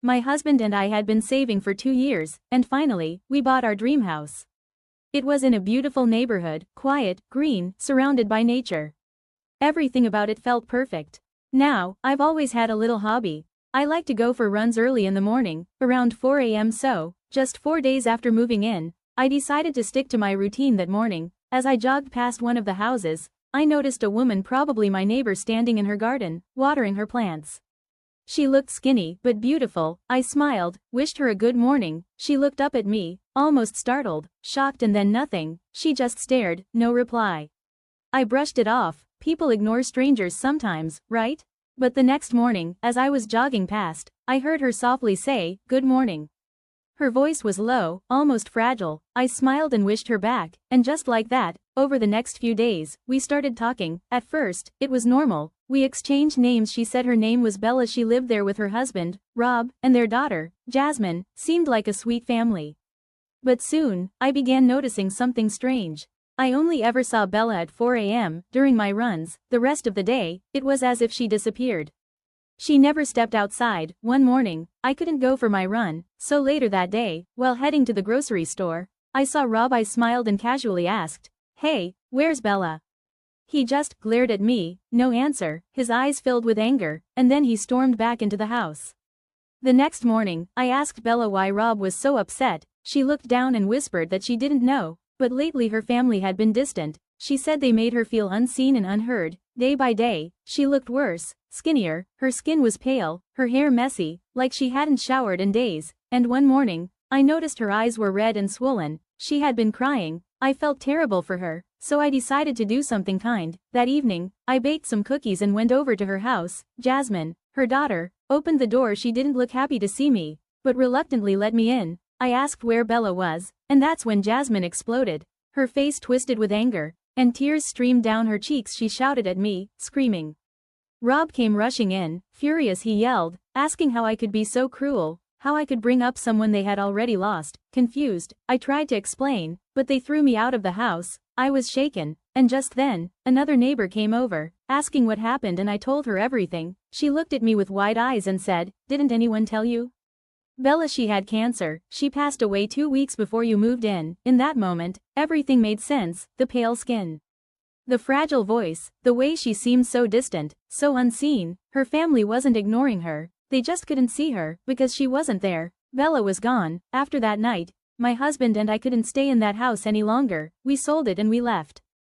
My husband and I had been saving for 2 years, and finally, we bought our dream house. It was in a beautiful neighborhood, quiet, green, surrounded by nature. Everything about it felt perfect. Now, I've always had a little hobby. I like to go for runs early in the morning, around 4 a.m. So, just 4 days after moving in, I decided to stick to my routine that morning. As I jogged past one of the houses, I noticed a woman, probably my neighbor, standing in her garden, watering her plants. She looked skinny but beautiful. I smiled, wished her a good morning. She looked up at me, almost startled, shocked, and then nothing. She just stared, no reply. I brushed it off. People ignore strangers sometimes, right? But the next morning, as I was jogging past, I heard her softly say, "Good morning." Her voice was low, almost fragile. I smiled and wished her back, and just like that, over the next few days, we started talking. At first, it was normal. We exchanged names. She said her name was Bella. She lived there with her husband, Rob, and their daughter, Jasmine. Seemed like a sweet family. But soon, I began noticing something strange. I only ever saw Bella at 4 a.m. during my runs. The rest of the day, it was as if she disappeared. She never stepped outside. One morning, I couldn't go for my run, so later that day, while heading to the grocery store, I saw Rob. I smiled and casually asked, "Hey, where's Bella?" He just glared at me, no answer, his eyes filled with anger, and then he stormed back into the house. The next morning, I asked Bella why Rob was so upset. She looked down and whispered that she didn't know, but lately her family had been distant. She said they made her feel unseen and unheard. Day by day, she looked worse, skinnier, her skin was pale, her hair messy, like she hadn't showered in days, and one morning, I noticed her eyes were red and swollen. She had been crying. I felt terrible for her, so I decided to do something kind. That evening, I baked some cookies and went over to her house. Jasmine, her daughter, opened the door. She didn't look happy to see me, but reluctantly let me in. I asked where Bella was, and that's when Jasmine exploded. Her face twisted with anger, and tears streamed down her cheeks. She shouted at me, screaming. Rob came rushing in, furious. He yelled, asking how I could be so cruel, how I could bring up someone they had already lost. Confused, I tried to explain, but they threw me out of the house. I was shaken, and just then, another neighbor came over, asking what happened, and I told her everything. She looked at me with wide eyes and said, "Didn't anyone tell you? Bella, she had cancer. She passed away 2 weeks before you moved in." In that moment, everything made sense. The pale skin, the fragile voice, the way she seemed so distant, so unseen. Her family wasn't ignoring her, they just couldn't see her, because she wasn't there. Bella was gone. After that night, my husband and I couldn't stay in that house any longer. We sold it and we left.